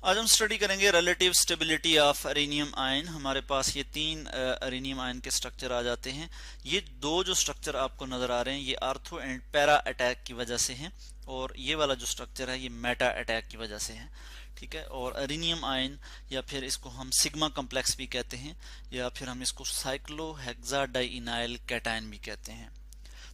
आज हम स्टडी करेंगे रिलेटिव स्टेबिलिटी ऑफ अरेनियम आयन। हमारे पास ये तीन अरेनियम आयन के स्ट्रक्चर आ जाते हैं। ये दो जो स्ट्रक्चर आपको नजर आ रहे हैं ये आर्थो एंड पैरा अटैक की वजह से हैं, और ये वाला जो स्ट्रक्चर है ये मेटा अटैक की वजह से है। ठीक है, और अरेनियम आयन या फिर इसको हम सिग्मा कम्प्लेक्स भी कहते हैं, या फिर हम इसको साइक्लोहेक्साडाइइनाइल कैटायन भी कहते हैं।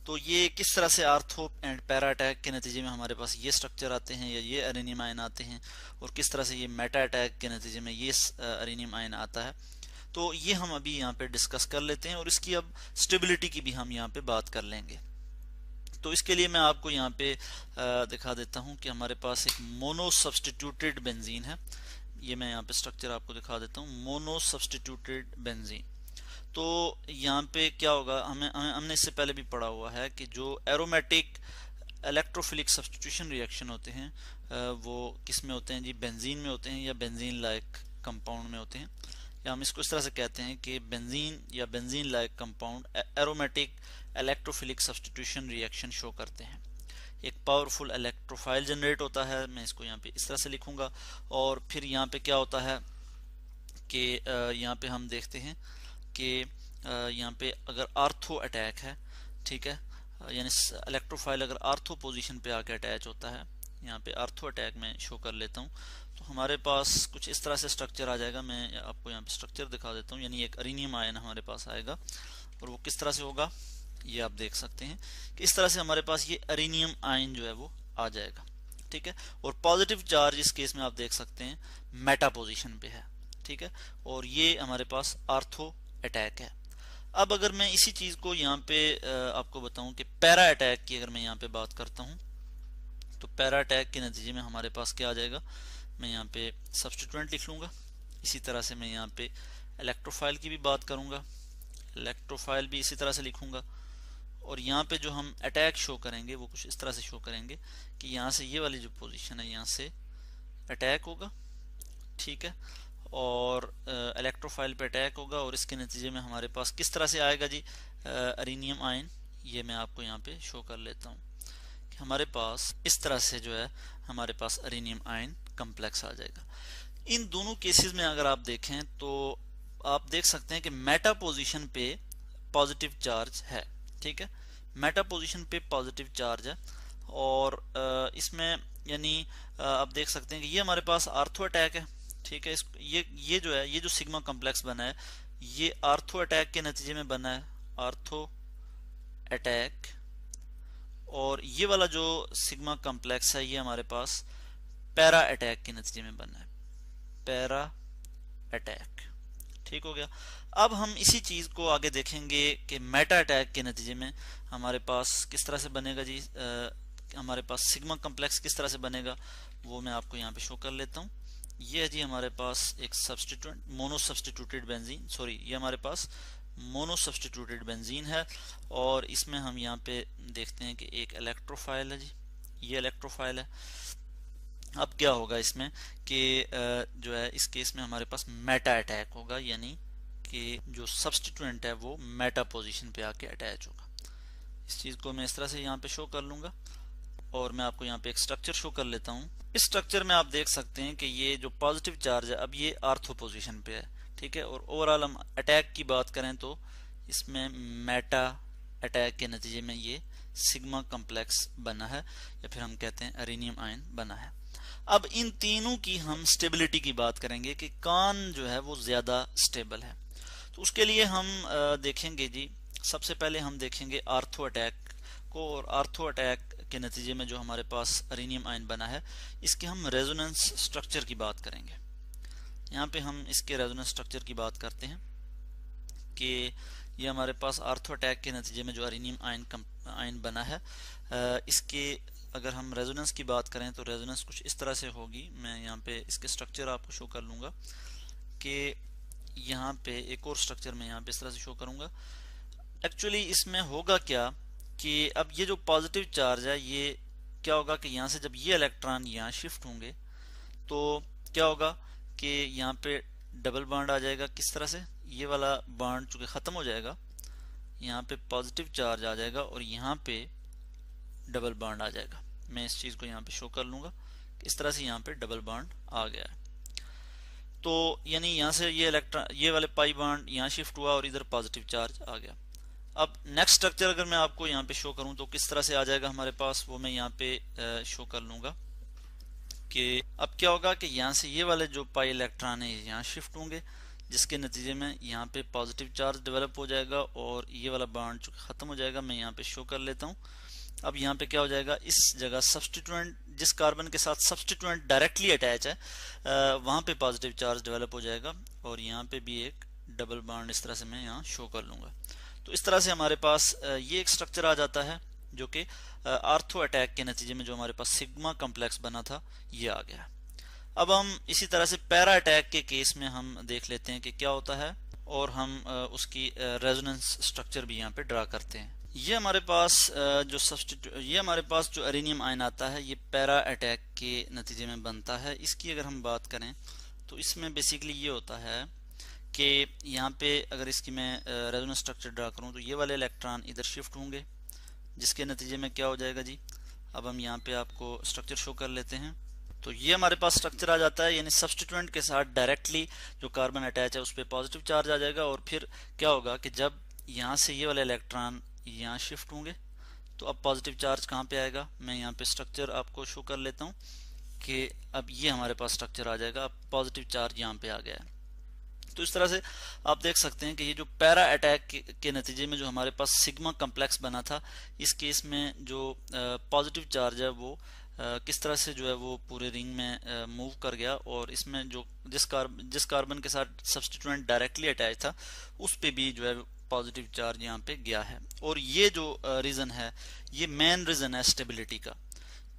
तो ये किस तरह से आर्थो एंड पैरा अटैक के नतीजे में हमारे पास ये स्ट्रक्चर आते हैं या ये अरेनियम आयन आते हैं, और किस तरह से ये मेटा अटैक के नतीजे में ये अरेनियम आयन आता है, तो ये हम अभी यहाँ पे डिस्कस कर लेते हैं। और इसकी अब स्टेबिलिटी की भी हम यहाँ पे बात कर लेंगे। तो इसके लिए मैं आपको यहाँ पे दिखा देता हूँ कि हमारे पास एक मोनो सब्सटीट्यूटेड बेंजीन है। ये मैं यहाँ पे स्ट्रक्चर आपको दिखा देता हूँ, मोनो सब्सटीट्यूटेड बेंजीन। तो यहाँ पे क्या होगा, हमने इससे पहले भी पढ़ा हुआ है कि जो एरोमेटिक इलेक्ट्रोफिलिक सब्स्टिट्यूशन रिएक्शन होते हैं वो किस में होते हैं जी, बेंजीन में होते हैं या बेंजीन लाइक कंपाउंड में होते हैं, या हम इसको इस तरह से कहते हैं कि बेंजीन या benzene like compound aromatic electrophilic substitution reaction show करते हैं। एक पावरफुल इलेक्ट्रोफाइल जनरेट होता है, मैं इसको यहाँ पे इस तरह से लिखूंगा। और फिर यहाँ पे क्या होता है कि यहाँ पे हम देखते हैं कि यहाँ पे अगर आर्थो अटैक है, ठीक है, यानी इलेक्ट्रोफाइल अगर आर्थो पोजीशन पे आके अटैच होता है, यहाँ पे आर्थो अटैक में शो कर लेता हूँ, तो हमारे पास कुछ इस तरह से स्ट्रक्चर आ जाएगा। मैं आपको यहाँ पे स्ट्रक्चर दिखा देता हूँ, यानी एक अरेनियम आयन हमारे पास आएगा, और वो किस तरह से होगा ये आप देख सकते हैं कि इस तरह से हमारे पास ये अरेनियम आयन जो है वो आ जाएगा। ठीक है, और पॉजिटिव चार्ज इस केस में आप देख सकते हैं मेटा पोजीशन पे है। ठीक है, और ये हमारे पास आर्थो अटैक है। अब अगर मैं इसी चीज को यहाँ पे आपको बताऊं कि पैरा अटैक की अगर मैं यहाँ पे बात करता हूँ, तो पैरा अटैक के नतीजे में हमारे पास क्या आ जाएगा, मैं यहाँ पे सब्स्टिट्यूएंट लिख लूंगा। इसी तरह से मैं यहाँ पे इलेक्ट्रोफाइल की भी बात करूंगा, इलेक्ट्रोफाइल भी इसी तरह से लिखूंगा। और यहाँ पे जो हम अटैक शो करेंगे वो कुछ इस तरह से शो करेंगे कि यहाँ से ये वाली जो पोजीशन है यहाँ से अटैक होगा। ठीक है, और इलेक्ट्रोफाइल पे अटैक होगा, और इसके नतीजे में हमारे पास किस तरह से आएगा जी अरेनियम आयन। ये मैं आपको यहाँ पे शो कर लेता हूँ कि हमारे पास इस तरह से जो है हमारे पास अरेनियम आयन कम्प्लेक्स आ जाएगा। इन दोनों केसेस में अगर आप देखें तो आप देख सकते हैं कि मेटा पोजीशन पे पॉजिटिव चार्ज है। ठीक है, मेटा पोजीशन पे पॉजिटिव चार्ज है, और इसमें यानी आप देख सकते हैं कि ये हमारे पास आर्थो अटैक है। ठीक है, ये जो है, ये जो सिग्मा कम्प्लेक्स बना है ये आर्थो अटैक के नतीजे में बना है, आर्थो अटैक। और ये वाला जो सिग्मा कम्प्लेक्स है ये हमारे पास पैरा अटैक के नतीजे में बना है, पैरा अटैक। ठीक हो गया। अब हम इसी चीज को आगे देखेंगे कि मेटा अटैक के नतीजे में हमारे पास किस तरह से बनेगा जी, हमारे पास सिग्मा कम्प्लेक्स किस तरह से बनेगा वो मैं आपको यहाँ पे शो कर लेता हूँ। ये है जी हमारे पास एक substituent mono substituted benzene, sorry ये हमारे पास मोनो सब्स्टिट्यूटेड बेंजीन है, और इसमें हम यहाँ पे देखते हैं कि एक इलेक्ट्रोफाइल है जी, ये इलेक्ट्रोफाइल है। अब क्या होगा इसमें कि जो है इस केस में हमारे पास मेटा अटैक होगा, यानी कि जो सब्स्टिट्यूएंट है वो मेटा पोजीशन पे आके अटैच होगा। इस चीज को मैं इस तरह से यहाँ पे शो कर लूंगा, और मैं आपको यहाँ पे एक स्ट्रक्चर शो कर लेता हूँ। इस स्ट्रक्चर में आप देख सकते हैं कि ये जो पॉजिटिव चार्ज है अब ये आर्थो पोजीशन पे है। ठीक है, और ओवरऑल हम अटैक की बात करें तो इसमें मेटा अटैक के नतीजे में ये सिग्मा कम्प्लेक्स बना है, या फिर हम कहते हैं अरेनियम आयन बना है। अब इन तीनों की हम स्टेबिलिटी की बात करेंगे कि कौन जो है वो ज्यादा स्टेबल है। तो उसके लिए हम देखेंगे जी, सबसे पहले हम देखेंगे आर्थो अटैक को, और आर्थो अटैक के नतीजे में जो हमारे पास अरेनियम आयन बना है इसके हम रेजोनेंस स्ट्रक्चर की बात करेंगे। यहाँ पे हम इसके रेजोनेंस स्ट्रक्चर की बात करते हैं कि ये हमारे पास आर्थो अटैक के नतीजे में जो अरेनियम आयन बना है, इसके अगर हम रेजोनेंस की बात करें तो रेजोनेंस कुछ इस तरह से होगी। मैं यहाँ पे इसके स्ट्रक्चर आपको शो कर लूंगा कि यहाँ पे एक और स्ट्रक्चर मैं यहाँ पे इस तरह से शो करूंगा। एक्चुअली इसमें होगा क्या कि अब ये जो पॉजिटिव चार्ज है ये क्या होगा कि यहाँ से जब ये इलेक्ट्रॉन यहाँ शिफ्ट होंगे तो क्या होगा कि यहाँ पे डबल बॉन्ड आ जाएगा। किस तरह से, ये वाला बॉन्ड चूंकि खत्म हो जाएगा, यहाँ पे पॉजिटिव चार्ज आ जाएगा और यहाँ पे डबल बॉन्ड आ जाएगा। मैं इस चीज को यहाँ पे शो कर लूंगा, इस तरह से यहाँ पे डबल बॉन्ड आ गया है। तो यानी यहाँ से ये इलेक्ट्रॉन, ये वाले पाई बॉन्ड यहाँ शिफ्ट हुआ और इधर पॉजिटिव चार्ज आ गया। अब नेक्स्ट स्ट्रक्चर अगर मैं आपको यहाँ पे शो करूँ तो किस तरह से आ जाएगा हमारे पास, वो मैं यहाँ पे शो कर लूँगा कि अब क्या होगा कि यहाँ से ये वाले जो पाई इलेक्ट्रॉन है यहाँ शिफ्ट होंगे, जिसके नतीजे में यहाँ पे पॉजिटिव चार्ज डेवलप हो जाएगा और ये वाला बॉन्ड जो खत्म हो जाएगा। मैं यहाँ पे शो कर लेता हूँ। अब यहाँ पे क्या हो जाएगा, इस जगह सब्स्टिट्यूएंट, जिस कार्बन के साथ सब्स्टिट्यूएंट डायरेक्टली अटैच है वहाँ पे पॉजिटिव चार्ज डेवलप हो जाएगा और यहाँ पे भी एक डबल बॉन्ड इस तरह से मैं यहाँ शो कर लूँगा। तो इस तरह से हमारे पास ये एक स्ट्रक्चर आ जाता है जो कि आर्थो अटैक के नतीजे में जो हमारे पास सिग्मा कॉम्प्लेक्स बना था ये आ गया। अब हम इसी तरह से पैरा अटैक के केस में हम देख लेते हैं कि क्या होता है और हम उसकी रेजोनेंस स्ट्रक्चर भी यहाँ पे ड्रा करते हैं। ये हमारे पास जो अरेनियम आयन आता है ये पैरा अटैक के नतीजे में बनता है। इसकी अगर हम बात करें तो इसमें बेसिकली ये होता है कि यहाँ पे अगर इसकी मैं रेजोनेंस स्ट्रक्चर ड्रा करूँ तो ये वाले इलेक्ट्रॉन इधर शिफ्ट होंगे, जिसके नतीजे में क्या हो जाएगा जी। अब हम यहाँ पे आपको स्ट्रक्चर शो कर लेते हैं। तो ये हमारे पास स्ट्रक्चर आ जाता है, यानी सब्स्टिट्यूएंट के साथ डायरेक्टली जो कार्बन अटैच है उस पर पॉजिटिव चार्ज आ जाएगा और फिर क्या होगा कि जब यहाँ से ये वाले इलेक्ट्रॉन यहाँ शिफ्ट होंगे तो अब पॉजिटिव चार्ज कहाँ पे आएगा। मैं यहाँ पे स्ट्रक्चर आपको शो कर लेता हूँ कि अब ये हमारे पास स्ट्रक्चर आ जाएगा, अब पॉजिटिव चार्ज यहाँ पे आ गया है। तो इस तरह से आप देख सकते हैं कि ये जो पैरा अटैक के नतीजे में जो हमारे पास सिग्मा कॉम्प्लेक्स बना था, इस केस में जो पॉजिटिव चार्ज है वो किस तरह से जो है वो पूरे रिंग में मूव कर गया और इसमें जो जिस कार्बन के साथ सब्स्टिट्यूएंट डायरेक्टली अटैच था उस पे भी जो है पॉजिटिव चार्ज यहाँ पे गया है। और ये जो रीजन है ये मेन रीजन है स्टेबिलिटी का।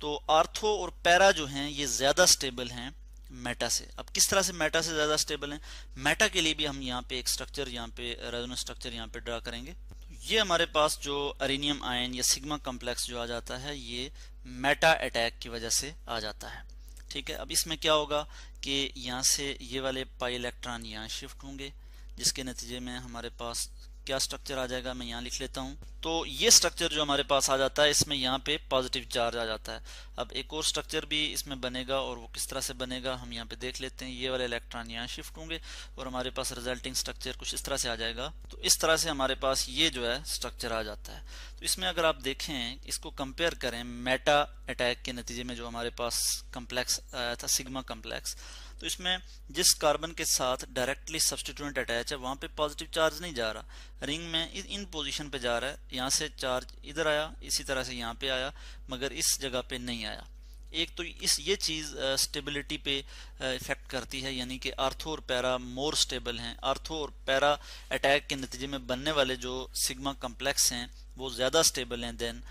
तो आर्थो और पैरा जो हैं ये ज्यादा स्टेबल हैं मेटा से। अब किस तरह से मेटा से ज्यादा स्टेबल हैं, मेटा के लिए भी हम यहाँ पे एक स्ट्रक्चर यहाँ पे रेजोनेंस स्ट्रक्चर यहाँ पे ड्रा करेंगे। ये हमारे पास जो अरेनियम आयन या सिग्मा कॉम्प्लेक्स जो आ जाता है ये मेटा अटैक की वजह से आ जाता है। ठीक है, अब इसमें क्या होगा कि यहाँ से ये वाले पाई इलेक्ट्रॉन यहाँ शिफ्ट होंगे, जिसके नतीजे में हमारे पास क्या स्ट्रक्चर आ जाएगा, मैं यहाँ लिख लेता हूँ। तो ये स्ट्रक्चर जो हमारे पास आ जाता है इसमें यहाँ पे पॉजिटिव चार्ज आ जाता है। अब एक और स्ट्रक्चर भी इसमें बनेगा और वो किस तरह से बनेगा हम यहाँ पे देख लेते हैं। ये वाले इलेक्ट्रॉन यहाँ शिफ्ट होंगे और हमारे पास रिजल्टिंग स्ट्रक्चर कुछ इस तरह से आ जाएगा। तो इस तरह से हमारे पास ये जो है स्ट्रक्चर आ जाता है। तो इसमें अगर आप देखें, इसको कंपेयर करें मेटा अटैक के नतीजे में जो हमारे पास कम्प्लेक्स आया था सिग्मा कम्प्लेक्स, तो इसमें जिस कार्बन के साथ डायरेक्टली सब्स्टिट्यूएंट अटैच है वहां पे पॉजिटिव चार्ज नहीं जा रहा, रिंग में इन पोजीशन पे जा रहा है। यहाँ से चार्ज इधर आया, इसी तरह से यहाँ पे आया, मगर इस जगह पे नहीं आया। एक तो ये चीज स्टेबिलिटी पे इफेक्ट करती है, यानी कि आर्थो और पैरा मोर स्टेबल हैं। आर्थो और पैरा अटैक के नतीजे में बनने वाले जो सिग्मा कम्प्लेक्स हैं वो ज़्यादा स्टेबल हैं देन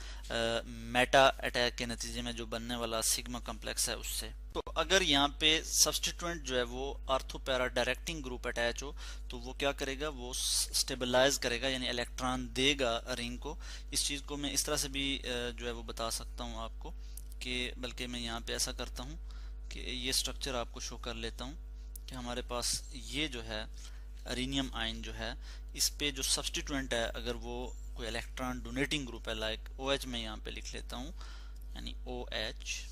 मेटा अटैक के नतीजे में जो बनने वाला सिग्मा कम्प्लेक्स है उससे। तो अगर यहाँ पे सब्स्टिट्यूएंट जो है वो ortho para directing group attach हो तो वो क्या करेगा, वो स्टेबलाइज करेगा, यानी इलेक्ट्रॉन देगा रिंग को। इस चीज़ को मैं इस तरह से भी जो है वो बता सकता हूँ आपको कि, बल्कि मैं यहाँ पे ऐसा करता हूँ कि ये स्ट्रक्चर आपको शो कर लेता हूँ कि हमारे पास ये जो है अरेनियम आयन जो है इस पे जो सब्स्टिट्यूएंट है अगर वो कोई इलेक्ट्रॉन डोनेटिंग ग्रुप है लाइक OH में यहाँ पे लिख लेता हूँ, यानी OH,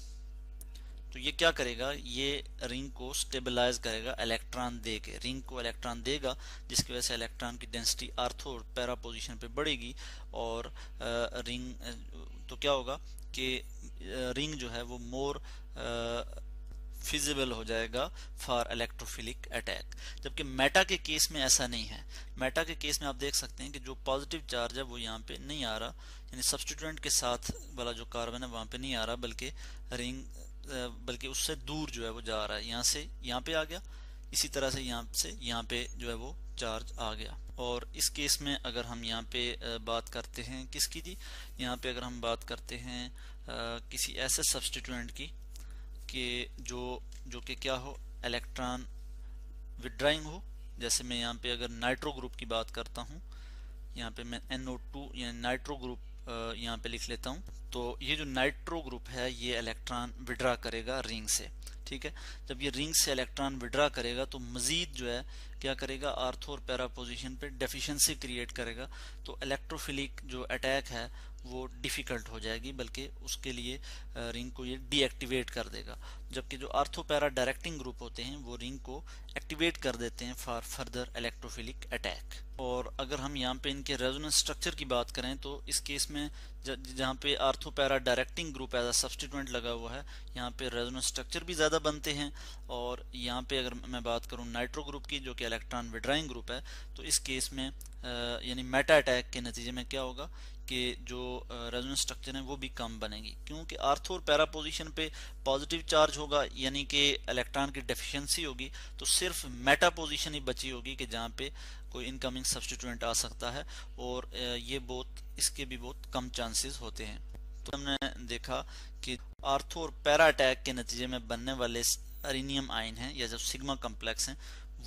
तो ये क्या करेगा, ये रिंग को स्टेबलाइज करेगा इलेक्ट्रॉन दे के, रिंग को इलेक्ट्रॉन देगा, जिसकी वजह से इलेक्ट्रॉन की डेंसिटी आर्थो और पैरा पोजीशन पे बढ़ेगी और रिंग तो क्या होगा कि रिंग जो है वो मोर फिजिबल हो जाएगा फॉर इलेक्ट्रोफिलिक अटैक। जबकि मेटा के केस में ऐसा नहीं है। मेटा के केस में आप देख सकते हैं कि जो पॉजिटिव चार्ज है वो यहाँ पे नहीं आ रहा, यानी सब्स्टिट्यूएंट के साथ वाला जो कार्बन है वहाँ पे नहीं आ रहा, बल्कि रिंग बल्कि उससे दूर जो है वो जा रहा है, यहाँ से यहाँ पे आ गया, इसी तरह से यहाँ पे जो है वो चार्ज आ गया। और इस केस में अगर हम यहाँ पे बात करते हैं किसकी जी, यहाँ पे अगर हम बात करते हैं किसी ऐसे सब्स्टिट्यूएंट की कि जो कि क्या हो, इलेक्ट्रॉन विड्राइंग हो, जैसे मैं यहाँ पे अगर नाइट्रो ग्रुप की बात करता हूँ, यहाँ पे मैं NO2 या नाइट्रो ग्रुप यहाँ पे लिख लेता हूँ। तो ये जो नाइट्रो ग्रुप है ये इलेक्ट्रॉन विड्रा करेगा रिंग से। ठीक है, जब ये रिंग से इलेक्ट्रॉन विड्रा करेगा तो मजीद जो है क्या करेगा, आर्थो और पैरा पोजीशन पे डेफिशिएंसी क्रिएट करेगा, तो इलेक्ट्रोफिलिक जो अटैक है वो डिफिकल्ट हो जाएगी, बल्कि उसके लिए रिंग को ये डीएक्टिवेट कर देगा। जबकि जो आर्थो पैरा डायरेक्टिंग ग्रुप होते हैं वो रिंग को एक्टिवेट कर देते हैं फॉर फर्दर इलेक्ट्रोफिलिक अटैक। और अगर हम यहाँ पे इनके रेजोनेंस स्ट्रक्चर की बात करें तो इस केस में जहाँ पे ortho para directing group as a substituent लगा हुआ है, यहाँ पे रेजोनेंस स्ट्रक्चर भी ज़्यादा बनते हैं। और यहाँ पे अगर मैं बात करूँ नाइट्रो ग्रुप की, जो कि इलेक्ट्रॉन विड्राइंग ग्रुप है, तो इस केस में यानी मेटा अटैक के नतीजे में क्या होगा कि जो रेजोनेंस स्ट्रक्चर है वो भी कम बनेगी, क्योंकि आर्थो और पैरा पोजीशन पे पॉजिटिव चार्ज होगा, यानी कि इलेक्ट्रॉन की डेफिशिएंसी होगी, तो सिर्फ मेटा पोजीशन ही बची होगी कि जहाँ पे कोई इनकमिंग सब्स्टिट्यूएंट आ सकता है, और ये इसके भी बहुत कम चांसेस होते हैं। तो हमने देखा कि आर्थो और पैरा अटैक के नतीजे में बनने वाले अरेनियम आयन हैं या जो सिग्मा कम्प्लेक्स हैं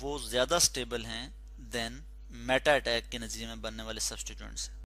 वो ज़्यादा स्टेबल हैं देन मेटा अटैक के नतीजे में बनने वाले सब्स्टिट्यूएंट्स।